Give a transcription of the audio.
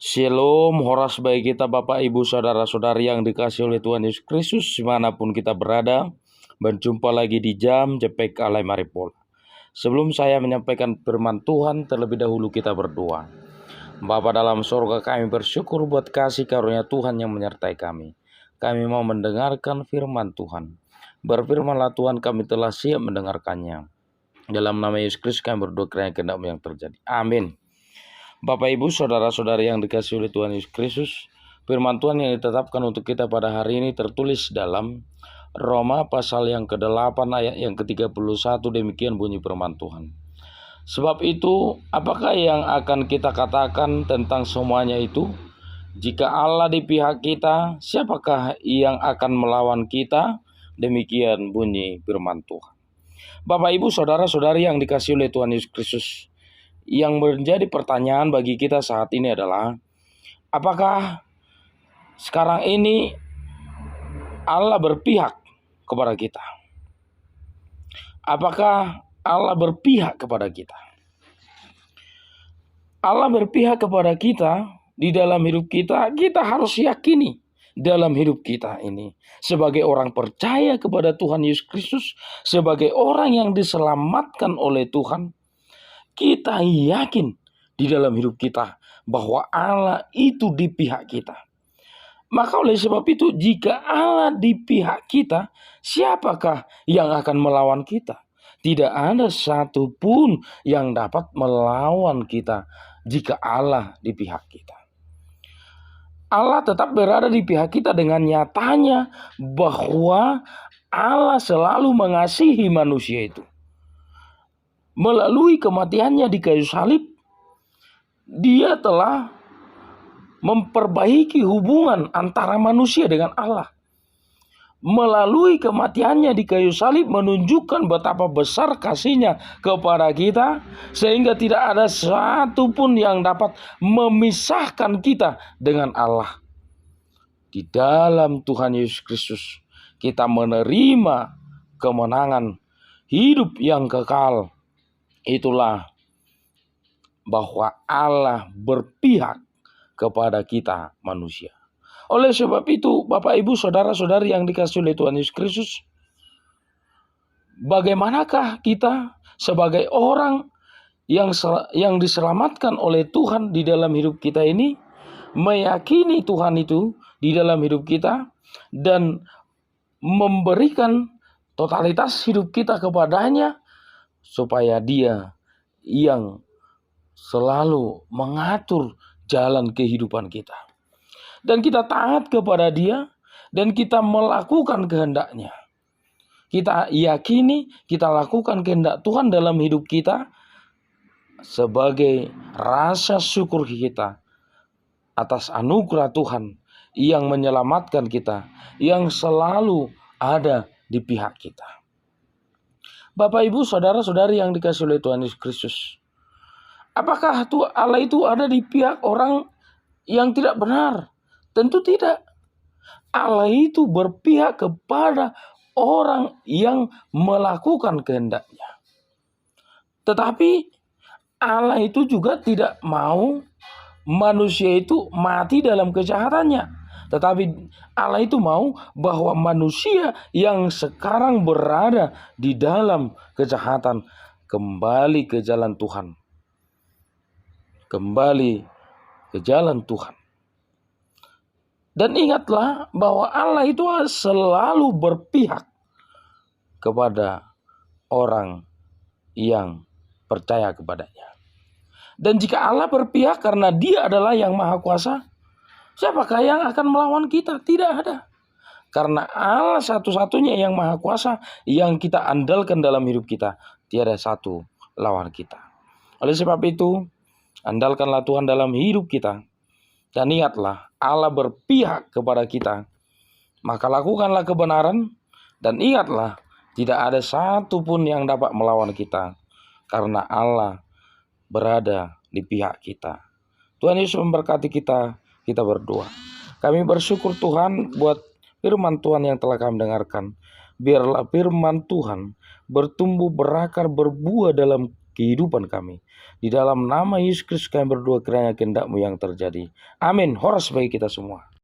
Shalom, horas bagi kita Bapak Ibu Saudara-saudari yang dikasihi oleh Tuhan Yesus Kristus dimanapun kita berada. Berjumpa lagi di jam Jepek Alai Maripol. Sebelum saya menyampaikan firman Tuhan, terlebih dahulu kita berdoa. Bapa dalam surga, kami bersyukur buat kasih karunia Tuhan yang menyertai kami. Kami mau mendengarkan firman Tuhan. Berfirmanlah Tuhan, kami telah siap mendengarkannya. Dalam nama Yesus Kristus kami berdoa kiranya kehendak-Mu yang terjadi. Amin. Bapak Ibu Saudara-saudari yang dikasihi oleh Tuhan Yesus Kristus, firman Tuhan yang ditetapkan untuk kita pada hari ini tertulis dalam Roma pasal yang ke-8 ayat yang ke-31. Demikian bunyi firman Tuhan. Sebab itu, apakah yang akan kita katakan tentang semuanya itu? Jika Allah di pihak kita, siapakah yang akan melawan kita? Demikian bunyi firman Tuhan. Bapak Ibu Saudara-saudari yang dikasihi oleh Tuhan Yesus Kristus, yang menjadi pertanyaan bagi kita saat ini adalah, apakah sekarang ini Allah berpihak kepada kita? Apakah Allah berpihak kepada kita? Allah berpihak kepada kita di dalam hidup kita. Kita harus yakini dalam hidup kita ini, sebagai orang percaya kepada Tuhan Yesus Kristus, sebagai orang yang diselamatkan oleh Tuhan, kita yakin di dalam hidup kita bahwa Allah itu di pihak kita. Maka oleh sebab itu, jika Allah di pihak kita, siapakah yang akan melawan kita? Tidak ada satupun yang dapat melawan kita jika Allah di pihak kita. Allah tetap berada di pihak kita dengan nyatanya bahwa Allah selalu mengasihi manusia itu. Melalui kematiannya di kayu salib, Dia telah memperbaiki hubungan antara manusia dengan Allah. Melalui kematiannya di kayu salib menunjukkan betapa besar kasih-Nya kepada kita, sehingga tidak ada satupun yang dapat memisahkan kita dengan Allah. Di dalam Tuhan Yesus Kristus kita menerima kemenangan hidup yang kekal. Itulah bahwa Allah berpihak kepada kita manusia. Oleh sebab itu, Bapak Ibu Saudara-saudari yang dikasihi oleh Tuhan Yesus Kristus, bagaimanakah kita sebagai orang yang diselamatkan oleh Tuhan di dalam hidup kita ini, meyakini Tuhan itu di dalam hidup kita dan memberikan totalitas hidup kita kepadanya, supaya Dia yang selalu mengatur jalan kehidupan kita. Dan kita taat kepada Dia dan kita melakukan kehendak-Nya. Kita yakini, kita lakukan kehendak Tuhan dalam hidup kita sebagai rasa syukur kita atas anugerah Tuhan yang menyelamatkan kita, yang selalu ada di pihak kita. Bapak Ibu Saudara-saudari yang dikasihi oleh Tuhan Yesus Kristus, apakah Allah itu ada di pihak orang yang tidak benar? Tentu tidak. Allah itu berpihak kepada orang yang melakukan kehendak-Nya. Tetapi Allah itu juga tidak mau manusia itu mati dalam kejahatannya. Tetapi Allah itu mau bahwa manusia yang sekarang berada di dalam kejahatan kembali ke jalan Tuhan. Kembali ke jalan Tuhan. Dan ingatlah bahwa Allah itu selalu berpihak kepada orang yang percaya kepadanya. Dan jika Allah berpihak karena Dia adalah yang maha kuasa, siapakah yang akan melawan kita? Tidak ada. Karena Allah satu-satunya yang maha kuasa yang kita andalkan dalam hidup kita. Tiada satu lawan kita. Oleh sebab itu, andalkanlah Tuhan dalam hidup kita. Dan ingatlah, Allah berpihak kepada kita. Maka lakukanlah kebenaran. Dan ingatlah, tidak ada satupun yang dapat melawan kita. Karena Allah berada di pihak kita. Tuhan Yesus memberkati kita. Kita berdoa. Kami bersyukur Tuhan buat firman Tuhan yang telah kami dengarkan. Biarlah firman Tuhan bertumbuh, berakar, berbuah dalam kehidupan kami. Di dalam nama Yesus Kristus kami berdoa kiranya kehendak-Mu yang terjadi. Amin. Horas bagi kita semua.